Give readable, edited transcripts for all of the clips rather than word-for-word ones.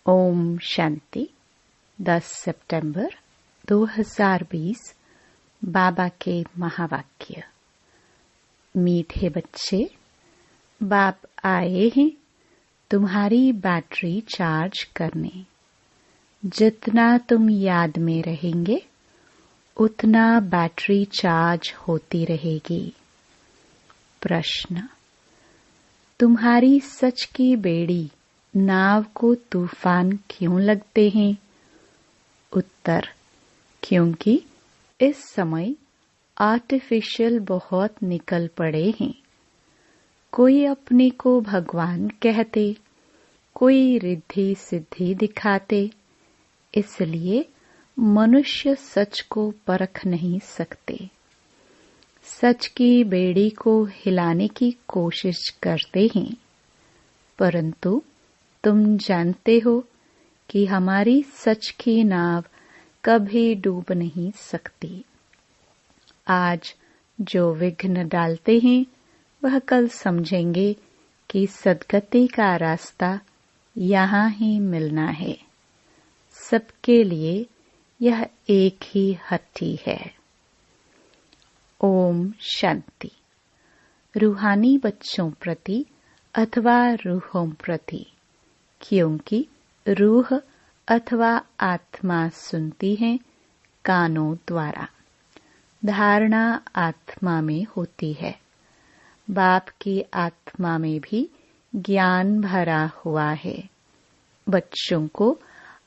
ओम शांति। 10 सितंबर 2020 बाबा के महावाक्य। मीठे बच्चे, बाप आए हैं तुम्हारी बैटरी चार्ज करने। जितना तुम याद में रहेंगे उतना बैटरी चार्ज होती रहेगी। प्रश्न: तुम्हारी सच की बेड़ी नाव को तूफान क्यों लगते हैं? उत्तर: क्योंकि इस समय आर्टिफिशियल बहुत निकल पड़े हैं। कोई अपने को भगवान कहते, कोई रिद्धि सिद्धि दिखाते, इसलिए मनुष्य सच को परख नहीं सकते। सच की बेड़ी को हिलाने की कोशिश करते हैं, परंतु तुम जानते हो कि हमारी सच की नाव कभी डूब नहीं सकती। आज जो विघ्न डालते हैं वह कल समझेंगे कि सद्गति का रास्ता यहाँ ही मिलना है। सबके लिए यह एक ही हट्टी है। ओम शांति। रूहानी बच्चों प्रति अथवा रूहों प्रति, क्योंकि रूह अथवा आत्मा सुनती है कानों द्वारा। धारणा आत्मा में होती है। बाप की आत्मा में भी ज्ञान भरा हुआ है। बच्चों को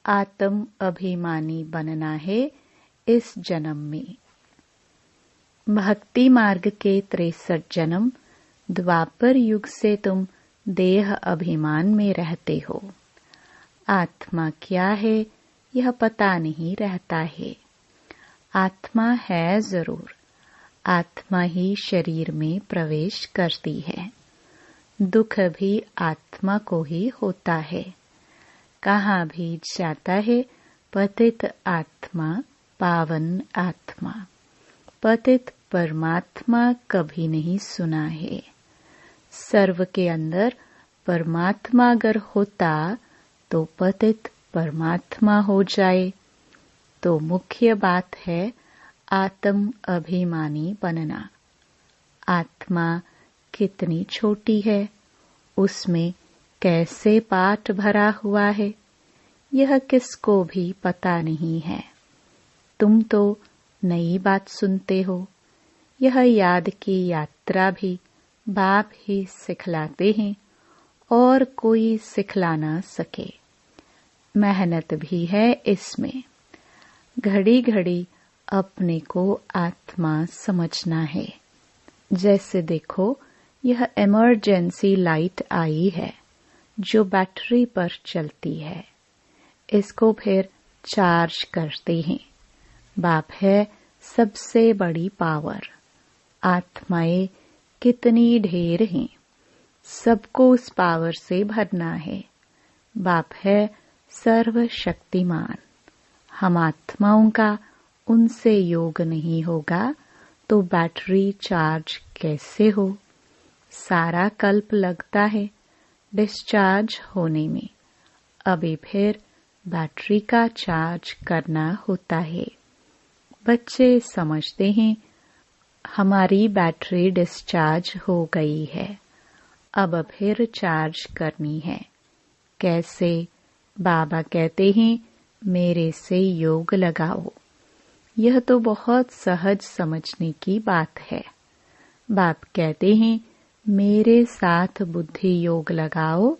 आत्म अभिमानी बनना है इस जन्म में। भक्ति मार्ग के 63 जन्म द्वापर युग से तुम देह अभिमान में रहते हो। आत्मा क्या है यह पता नहीं रहता है। आत्मा है जरूर, आत्मा ही शरीर में प्रवेश करती है। दुख भी आत्मा को ही होता है। कहाँ भी जाता है पतित आत्मा, पावन आत्मा। पतित परमात्मा कभी नहीं सुना है। सर्व के अंदर परमात्मा अगर होता तो पतित परमात्मा हो जाए। तो मुख्य बात है आत्म अभिमानी बनना। आत्मा कितनी छोटी है, उसमें कैसे पाठ भरा हुआ है, यह किसको भी पता नहीं है। तुम तो नई बात सुनते हो। यह याद की यात्रा भी बाप ही सिखलाते हैं और कोई सिखला ना सके। मेहनत भी है इसमें। घड़ी घड़ी अपने को आत्मा समझना है। जैसे देखो, यह इमरजेंसी लाइट आई है जो बैटरी पर चलती है। इसको फिर चार्ज करते हैं। बाप है सबसे बड़ी पावर। आत्माएं कितनी ढेर हैं, सबको उस पावर से भरना है। बाप है सर्वशक्तिमान। हम आत्माओं का उनसे योग नहीं होगा तो बैटरी चार्ज कैसे हो? सारा कल्प लगता है डिस्चार्ज होने में। अभी फिर बैटरी का चार्ज करना होता है। बच्चे समझते हैं हमारी बैटरी डिस्चार्ज हो गई है, अब फिर चार्ज करनी है। कैसे? बाबा कहते हैं मेरे से योग लगाओ। यह तो बहुत सहज समझने की बात है। बाप कहते हैं मेरे साथ बुद्धि योग लगाओ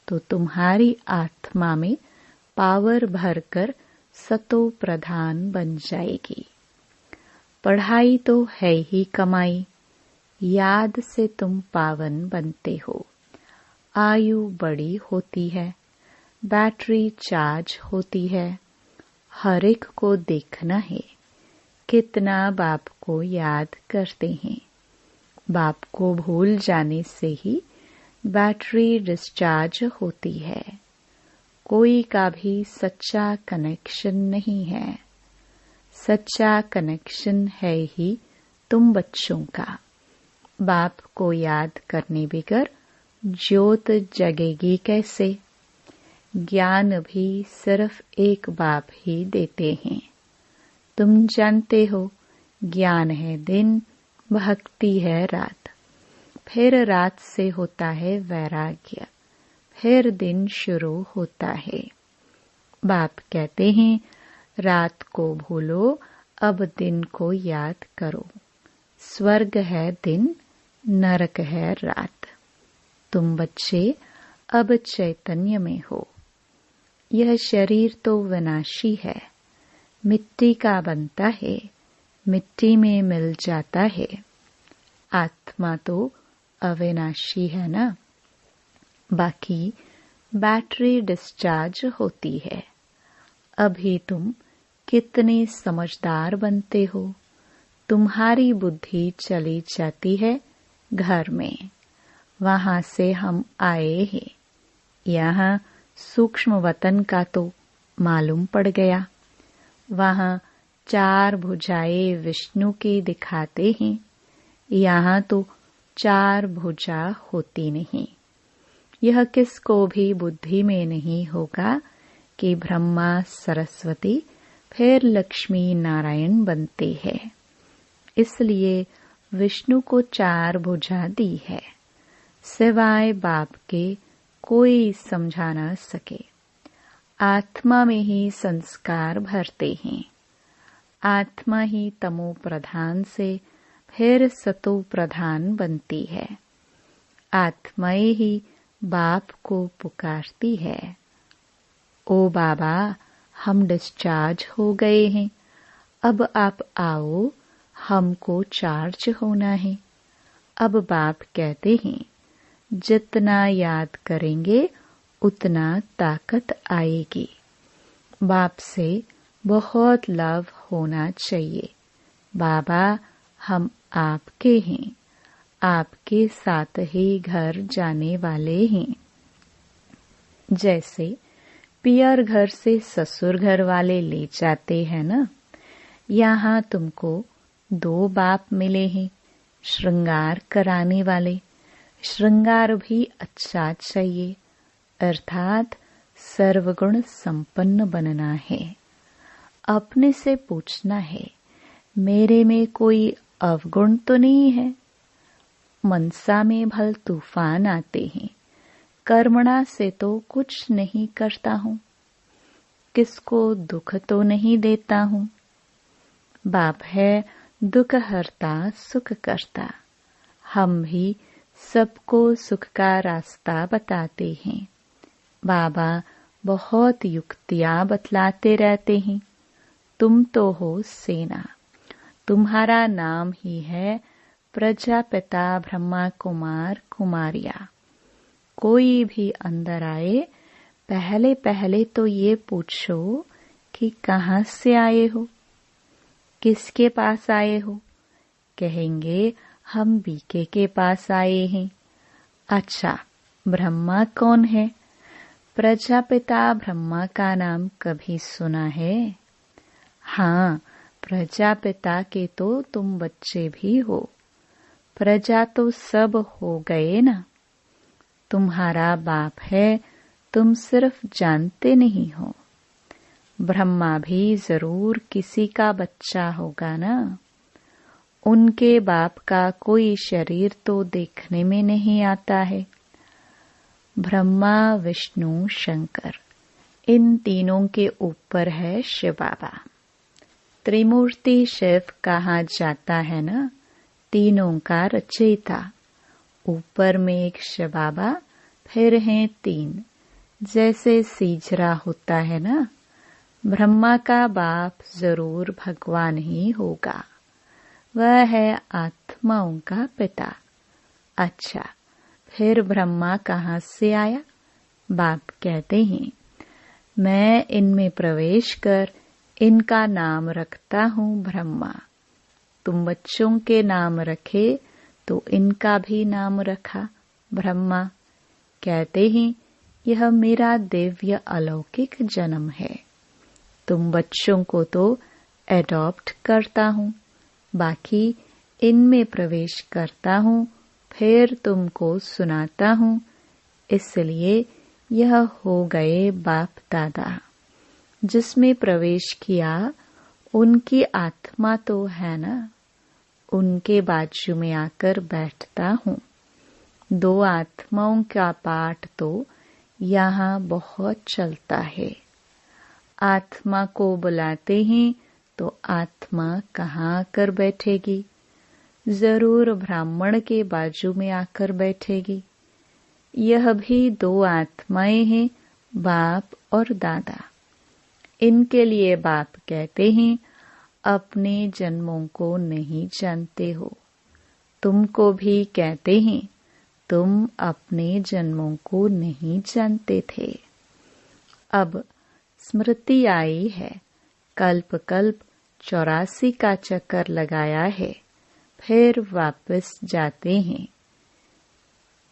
तो तुम्हारी आत्मा में पावर भरकर सतो प्रधान बन जाएगी। पढ़ाई तो है ही कमाई, याद से तुम पावन बनते हो। आयु बड़ी होती है, बैटरी चार्ज होती है। हर एक को देखना है कितना बाप को याद करते हैं। बाप को भूल जाने से ही बैटरी डिस्चार्ज होती है। कोई का भी सच्चा कनेक्शन नहीं है। सच्चा कनेक्शन है ही तुम बच्चों का। बाप को याद करने बगैर ज्योत जगेगी कैसे? ज्ञान भी सिर्फ एक बाप ही देते हैं। तुम जानते हो, ज्ञान है दिन, भक्ति है रात, फिर रात से होता है वैराग्य, फिर दिन शुरू होता है। बाप कहते हैं, रात को भूलो, अब दिन को याद करो। स्वर्ग है दिन, नरक है रात। तुम बच्चे अब चैतन्य में हो। यह शरीर तो विनाशी है, मिट्टी का बनता है, मिट्टी में मिल जाता है। आत्मा तो अविनाशी है ना। बाकी बैटरी डिस्चार्ज होती है। अभी तुम कितने समझदार बनते हो। तुम्हारी बुद्धि चली जाती है घर में। वहां से हम आए हैं। यहाँ सूक्ष्म वतन का तो मालूम पड़ गया। वहां 4 भुजाएं विष्णु की दिखाते हैं। यहाँ तो 4 भुजा होती नहीं। यह किसको भी बुद्धि में नहीं होगा कि ब्रह्मा सरस्वती फिर लक्ष्मी नारायण बनते हैं। इसलिए विष्णु को 4 भुजा दी है। सिवाय बाप के कोई समझा न सके। आत्मा में ही संस्कार भरते हैं। आत्मा ही तमो प्रधान से फिर सतो प्रधान बनती है। आत्माएं ही बाप को पुकारती है, ओ बाबा, हम डिस्चार्ज हो गए हैं, अब आप आओ, हमको चार्ज होना है। अब बाप कहते हैं, जितना याद करेंगे उतना ताकत आएगी। बाप से बहुत लव होना चाहिए। बाबा, हम आपके हैं, आपके साथ ही घर जाने वाले हैं। जैसे पियर घर से ससुर घर वाले ले जाते हैं ना। यहाँ तुमको 2 बाप मिले हैं, श्रृंगार कराने वाले। श्रृंगार भी अच्छा चाहिए, अर्थात सर्वगुण संपन्न बनना है। अपने से पूछना है, मेरे में कोई अवगुण तो नहीं है। मनसा में भल तूफान आते हैं, कर्मणा से तो कुछ नहीं करता हूँ, किसको दुख तो नहीं देता हूँ। बाप है दुख हरता सुख करता। हम भी सबको सुख का रास्ता बताते हैं। बाबा बहुत युक्तियाँ बतलाते रहते हैं। तुम तो हो सेना। तुम्हारा नाम ही है प्रजापिता ब्रह्मा कुमार कुमारिया। कोई भी अंदर आए, पहले पहले तो ये पूछो कि कहाँ से आए हो, किसके पास आए हो। कहेंगे हम बीके के पास आए हैं। अच्छा, ब्रह्मा कौन है? प्रजापिता ब्रह्मा का नाम कभी सुना है? हाँ, प्रजापिता के तो तुम बच्चे भी हो। प्रजा तो सब हो गए ना। तुम्हारा बाप है, तुम सिर्फ जानते नहीं हो। ब्रह्मा भी जरूर किसी का बच्चा होगा ना। उनके बाप का कोई शरीर तो देखने में नहीं आता है। ब्रह्मा, विष्णु, शंकर, इन तीनों के ऊपर है शिव बाबा। त्रिमूर्ति शिव कहा जाता है ना, तीनों का रचयिता। ऊपर में एक शिव बाबा, फिर हैं 3, जैसे सीजरा होता है ना। ब्रह्मा का बाप जरूर भगवान ही होगा। वह है आत्माओं का पिता। अच्छा, फिर ब्रह्मा कहाँ से आया? बाप कहते हैं, मैं इनमें प्रवेश कर इनका नाम रखता हूँ ब्रह्मा। तुम बच्चों के नाम रखे तो इनका भी नाम रखा ब्रह्मा। कहते हैं, यह मेरा दिव्य अलौकिक जन्म है। तुम बच्चों को तो एडॉप्ट करता हूँ, बाकी इनमें प्रवेश करता हूँ, फिर तुमको सुनाता हूँ। इसलिए यह हो गए बाप दादा। जिसमें प्रवेश किया उनकी आत्मा तो है ना, उनके बाजू में आकर बैठता हूँ। दो आत्माओं का पाठ तो यहाँ बहुत चलता है। आत्मा को बुलाते हैं तो आत्मा कहाँ आकर बैठेगी? जरूर ब्राह्मण के बाजू में आकर बैठेगी। यह भी दो आत्माएं हैं, बाप और दादा। इनके लिए बाप कहते हैं, अपने जन्मों को नहीं जानते हो। तुमको भी कहते हैं, तुम अपने जन्मों को नहीं जानते थे। अब स्मृति आई है, कल्प कल्प 84 का चक्कर लगाया है, फिर वापस जाते हैं।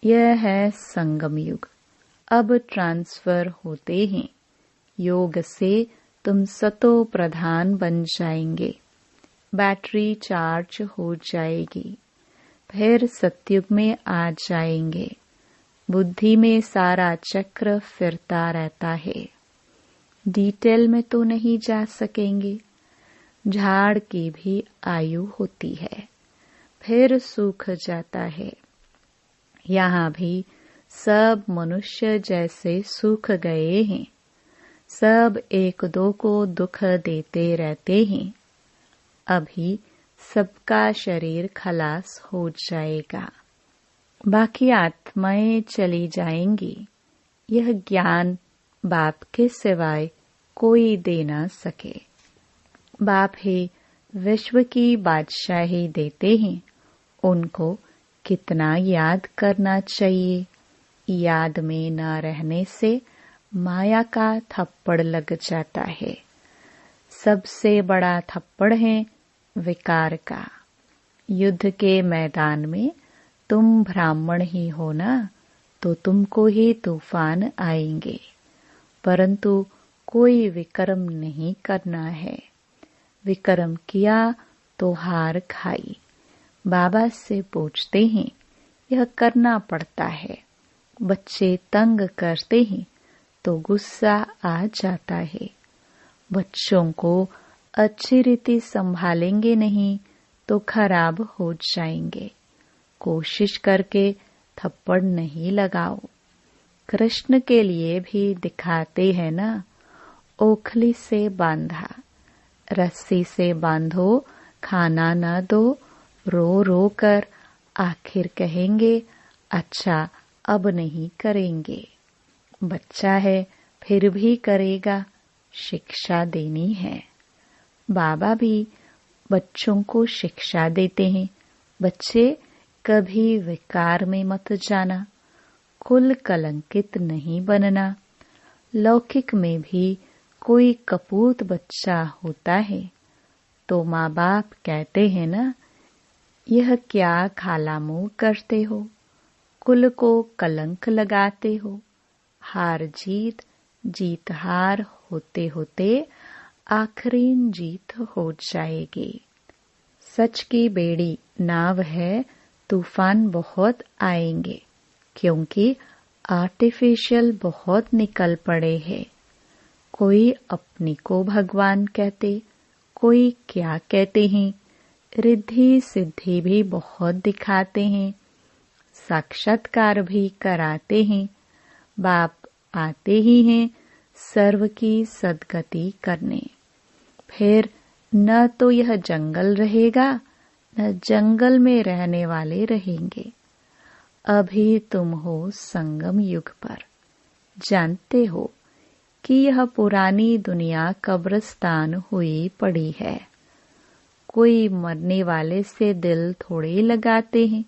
यह है संगम युग। अब ट्रांसफर होते हैं। योग से तुम सतो प्रधान बन जाएंगे, बैटरी चार्ज हो जाएगी, फिर सतयुग में आ जाएंगे। बुद्धि में सारा चक्र फिरता रहता है। डिटेल में तो नहीं जा सकेंगे। झाड़ की भी आयु होती है, फिर सूख जाता है। यहाँ भी सब मनुष्य जैसे सूख गए हैं। सब एक दो को दुख देते रहते हैं। अभी सबका शरीर खलास हो जाएगा, बाकी आत्माएं चली जाएंगी। यह ज्ञान बाप के सिवाय कोई दे ना सके। बाप ही विश्व की बादशाही देते हैं। उनको कितना याद करना चाहिए। याद में न रहने से माया का थप्पड़ लग जाता है। सबसे बड़ा थप्पड़ है विकार का। युद्ध के मैदान में तुम ब्राह्मण ही हो ना, तो तुमको ही तूफान आएंगे, परंतु कोई विक्रम नहीं करना है। विक्रम किया तो हार खाई। बाबा से पूछते हैं, यह करना पड़ता है। बच्चे तंग करते हैं तो गुस्सा आ जाता है। बच्चों को अच्छी रीति संभालेंगे नहीं तो खराब हो जाएंगे। कोशिश करके थप्पड़ नहीं लगाओ। कृष्ण के लिए भी दिखाते हैं ना, ओखली से बांधा, रस्सी से बांधो, खाना न दो, रो रो कर आखिर कहेंगे अच्छा अब नहीं करेंगे। बच्चा है फिर भी करेगा, शिक्षा देनी है। बाबा भी बच्चों को शिक्षा देते हैं, बच्चे कभी विकार में मत जाना, कुल कलंकित नहीं बनना। लौकिक में भी कोई कपूत बच्चा होता है तो माँ बाप कहते हैं ना, यह क्या खाला मुंह करते हो, कुल को कलंक लगाते हो। हार जीत, जीत हार होते होते आखिरी जीत हो जाएगी। सच की बेड़ी नाव है, तूफान बहुत आएंगे, क्योंकि आर्टिफिशियल बहुत निकल पड़े हैं। कोई अपने को भगवान कहते, कोई क्या कहते हैं। रिद्धि सिद्धि भी बहुत दिखाते हैं, साक्षात्कार भी कराते हैं। बाप आते ही हैं सर्व की सद्गति करने। फिर न तो यह जंगल रहेगा, न जंगल में रहने वाले रहेंगे। अभी तुम हो संगम युग पर। जानते हो कि यह पुरानी दुनिया कब्रिस्तान हुई पड़ी है। कोई मरने वाले से दिल थोड़े लगाते हैं।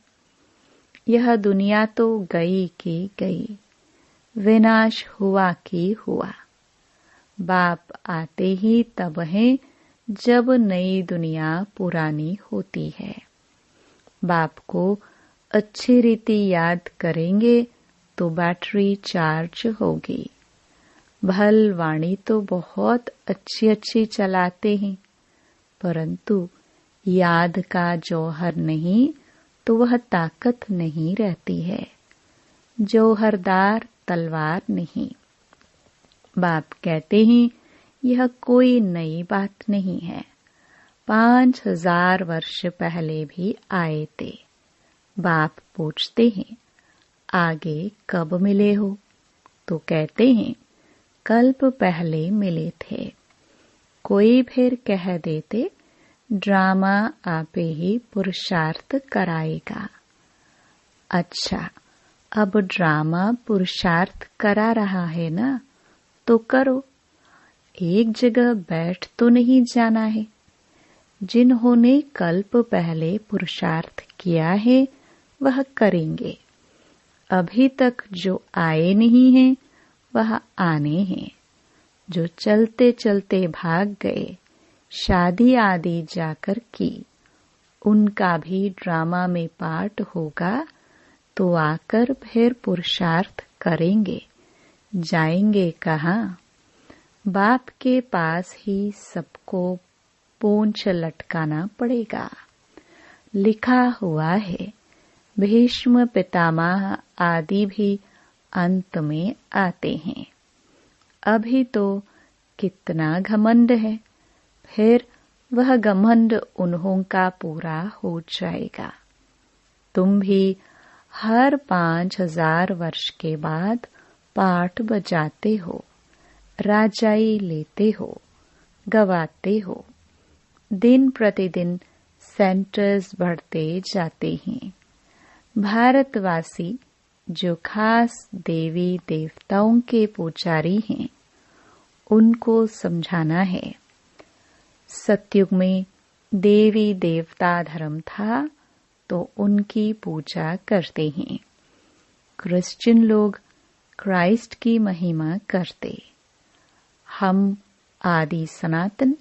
यह दुनिया तो गई की गई, विनाश हुआ की हुआ। बाप आते ही तब है जब नई दुनिया पुरानी होती है। बाप को अच्छी रीति याद करेंगे तो बैटरी चार्ज होगी। भल वाणी तो बहुत अच्छी अच्छी चलाते हैं, परंतु याद का जौहर नहीं तो वह ताकत नहीं रहती है। जौहरदार तलवार नहीं। बाप कहते हैं यह कोई नई बात नहीं है, 5000 वर्ष पहले भी आए थे। बाप पूछते हैं आगे कब मिले हो, तो कहते हैं कल्प पहले मिले थे। कोई फिर कह देते ड्रामा आपे ही पुरुषार्थ कराएगा। अच्छा, अब ड्रामा पुरुषार्थ करा रहा है ना, तो करो। एक जगह बैठ तो नहीं जाना है। जिन्होंने कल्प पहले पुरुषार्थ किया है वह करेंगे। अभी तक जो आए नहीं हैं वह आने हैं। जो चलते चलते भाग गए, शादी आदि जाकर की, उनका भी ड्रामा में पार्ट होगा, तो आकर फिर पुरुषार्थ करेंगे। जाएंगे कहाँ? बाप के पास ही सबको पूंछ लटकाना पड़ेगा। लिखा हुआ है भीष्म पितामह आदि भी अंत में आते हैं। अभी तो कितना घमंड है, फिर वह घमंड उन्हों का पूरा हो जाएगा। तुम भी हर 5000 वर्ष के बाद पाठ बजाते हो, राजाई लेते हो, गवाते हो। दिन प्रतिदिन सेंटर्स बढ़ते जाते हैं। भारतवासी जो खास देवी देवताओं के पुजारी हैं, उनको समझाना है। सतयुग में देवी देवता धर्म था, तो उनकी पूजा करते हैं। क्रिश्चियन लोग क्राइस्ट की महिमा करते। हम आदि सनातन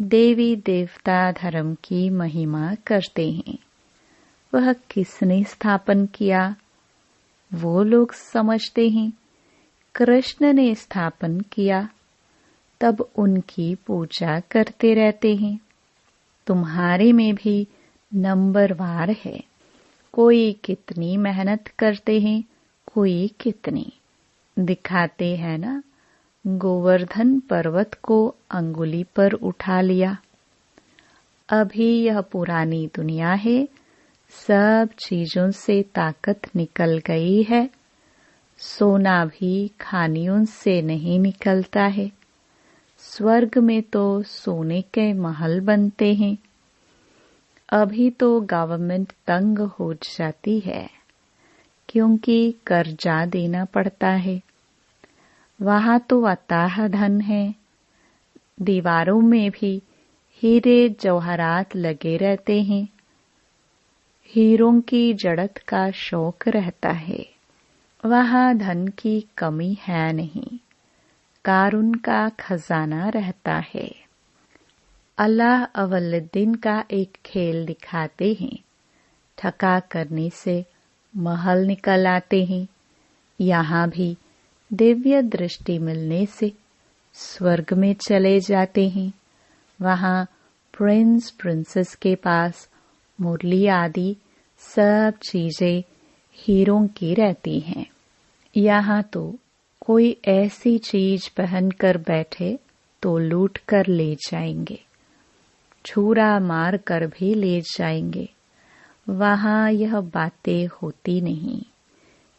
देवी देवता धर्म की महिमा करते हैं। वह किसने स्थापन किया? वो लोग समझते हैं कृष्ण ने स्थापन किया, तब उनकी पूजा करते रहते हैं। तुम्हारे में भी नंबरवार है। कोई कितनी मेहनत करते हैं, कोई कितनी। दिखाते हैं ना, गोवर्धन पर्वत को अंगुली पर उठा लिया। अभी यह पुरानी दुनिया है, सब चीजों से ताकत निकल गई है। सोना भी खानियों से नहीं निकलता है। स्वर्ग में तो सोने के महल बनते हैं। अभी तो गवर्नमेंट तंग हो जाती है, क्योंकि कर्जा देना पड़ता है। वहां तो अथाह धन है। दीवारों में भी हीरे जवाहरात लगे रहते हैं। हीरों की जड़त का शौक रहता है। वहां धन की कमी है नहीं, कारून का खजाना रहता है। अल्लाह अवलुद्दीन का एक खेल दिखाते हैं। ठका करने से महल निकल आते हैं। यहाँ भी दिव्य दृष्टि मिलने से स्वर्ग में चले जाते हैं। वहाँ प्रिंस प्रिंसेस के पास मुरली आदि सब चीजें हीरों की रहती हैं। यहाँ तो कोई ऐसी चीज पहन कर बैठे तो लूट कर ले जाएंगे, छुरा मार कर भी ले जाएंगे। वहाँ यह बातें होती नहीं।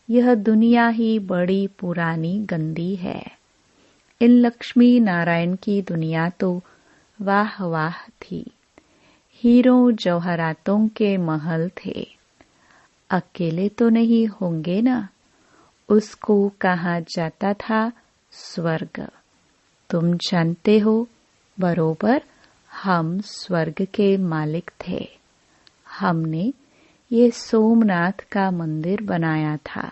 यह दुनिया ही बड़ी पुरानी गंदी है। इन लक्ष्मी नारायण की दुनिया तो वाह वाह थी। हीरों जवाहरातों के महल थे। अकेले तो नहीं होंगे ना। उसको कहा जाता था स्वर्ग। तुम जानते हो बरोबर, हम स्वर्ग के मालिक थे। हमने ये सोमनाथ का मंदिर बनाया था।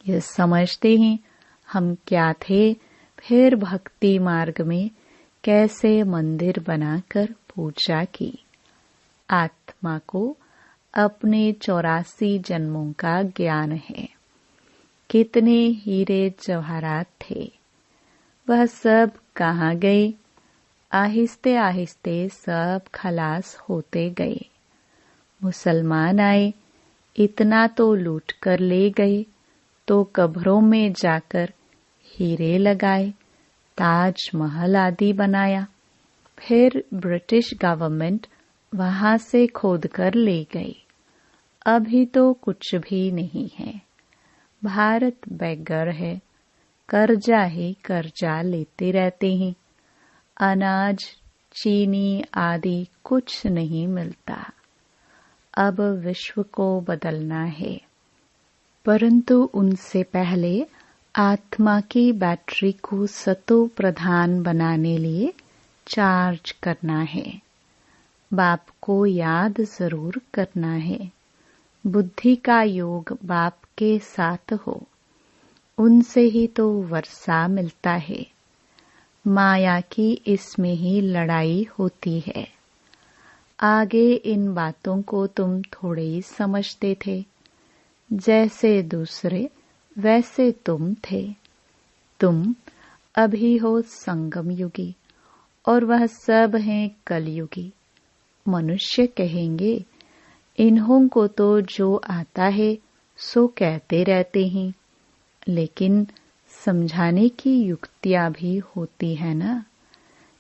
ये समझते हैं हम क्या थे, फिर भक्ति मार्ग में कैसे मंदिर बनाकर पूजा की। आत्मा को अपने 84 जन्मों का ज्ञान है। कितने हीरे जवाहरात थे, वह सब कहाँ गए? आहिस्ते आहिस्ते सब खलास होते गए। मुसलमान आए, इतना तो लूट कर ले गए। तो कब्रों में जाकर हीरे लगाए, ताजमहल आदि बनाया। फिर ब्रिटिश गवर्नमेंट वहां से खोदकर ले गई। अभी तो कुछ भी नहीं है। भारत बेघर है, कर्जा ही कर्जा लेते रहते हैं। अनाज, चीनी आदि कुछ नहीं मिलता। अब विश्व को बदलना है, परंतु उनसे पहले आत्मा की बैटरी को सतो प्रधान बनाने लिए चार्ज करना है। बाप को याद जरूर करना है। बुद्धि का योग बाप के साथ हो, उनसे ही तो वर्षा मिलता है। माया की इसमें ही लड़ाई होती है। आगे इन बातों को तुम थोड़े ही समझते थे। जैसे दूसरे वैसे तुम थे। तुम अभी हो संगम युगी और वह सब हैं कलयुगी। मनुष्य कहेंगे, इन्हों को तो जो आता है सो कहते रहते हैं, लेकिन समझाने की युक्तियां भी होती है ना।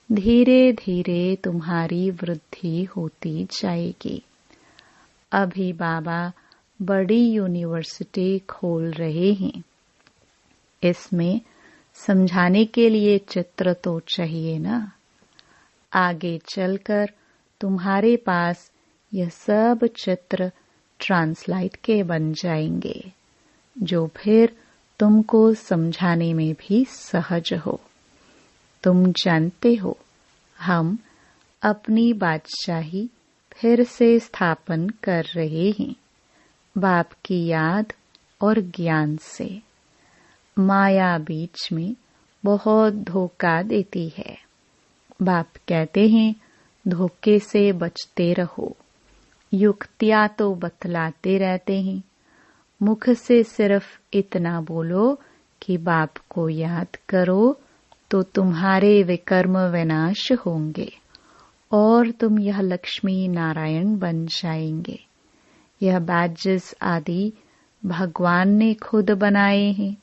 धीरे धीरे तुम्हारी वृद्धि होती जाएगी। अभी बाबा बड़ी यूनिवर्सिटी खोल रहे हैं। इसमें समझाने के लिए चित्र तो चाहिए ना। आगे चलकर तुम्हारे पास यह सब चित्र ट्रांसलाइट के बन जाएंगे, जो फिर तुमको समझाने में भी सहज हो। तुम जानते हो, हम अपनी बादशाही फिर से स्थापन कर रहे हैं, बाप की याद और ज्ञान से। माया बीच में बहुत धोखा देती है। बाप कहते हैं, धोखे से बचते रहो। युक्तियां तो बतलाते रहते हैं। मुख से सिर्फ इतना बोलो कि बाप को याद करो, तो तुम्हारे विकर्म विनाश होंगे और तुम यह लक्ष्मी नारायण बन जाएंगे। यह बैजेस आदि भगवान ने खुद बनाए हैं,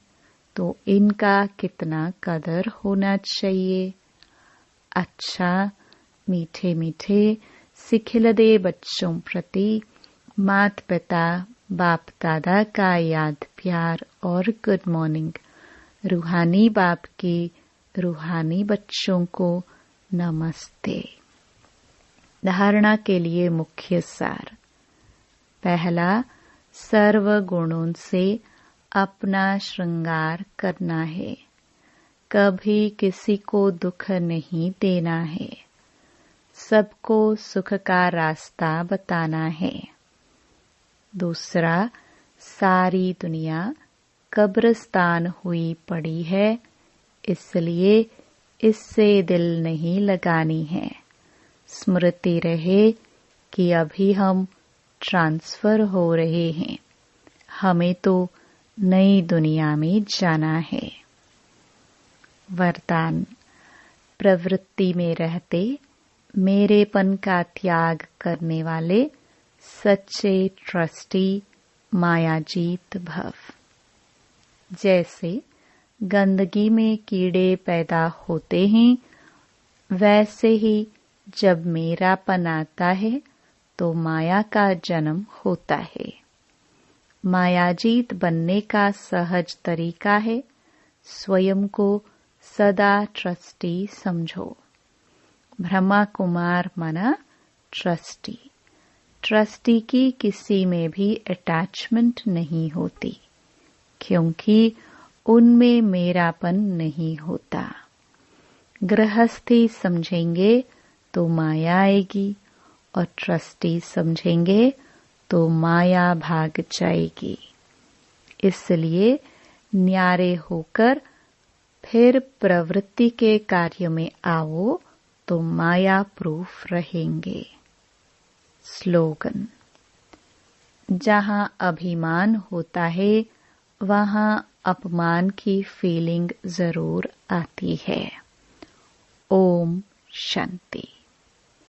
तो इनका कितना कदर होना चाहिए। अच्छा, मीठे मीठे सिखिलदे बच्चों प्रति माता पिता बाप दादा का याद प्यार और गुड मॉर्निंग। रूहानी बाप की रूहानी बच्चों को नमस्ते। धारणा के लिए मुख्य सार। पहला, सर्व गुणों से अपना श्रृंगार करना है। कभी किसी को दुख नहीं देना है। सबको सुख का रास्ता बताना है। दूसरा, सारी दुनिया कब्रिस्तान हुई पड़ी है, इसलिए इससे दिल नहीं लगानी है। स्मृति रहे कि अभी हम ट्रांसफर हो रहे हैं। हमें तो नई दुनिया में जाना है। वरदान। प्रवृत्ति में रहते मेरेपन का त्याग करने वाले सच्चे ट्रस्टी मायाजीत भव। जैसे गंदगी में कीड़े पैदा होते हैं, वैसे ही जब मेरापन आता है तो माया का जन्म होता है। मायाजीत बनने का सहज तरीका है, स्वयं को सदा ट्रस्टी समझो। ब्रह्मा कुमार मना ट्रस्टी। ट्रस्टी की किसी में भी अटैचमेंट नहीं होती, क्योंकि उनमें मेरापन नहीं होता। गृहस्थी समझेंगे तो माया आएगी और ट्रस्टी समझेंगे तो माया भाग जाएगी। इसलिए न्यारे होकर फिर प्रवृत्ति के कार्य में आओ तो माया प्रूफ रहेंगे। स्लोगन। जहाँ अभिमान होता है वहाँ अपमान की फीलिंग जरूर आती है। ओम शांति।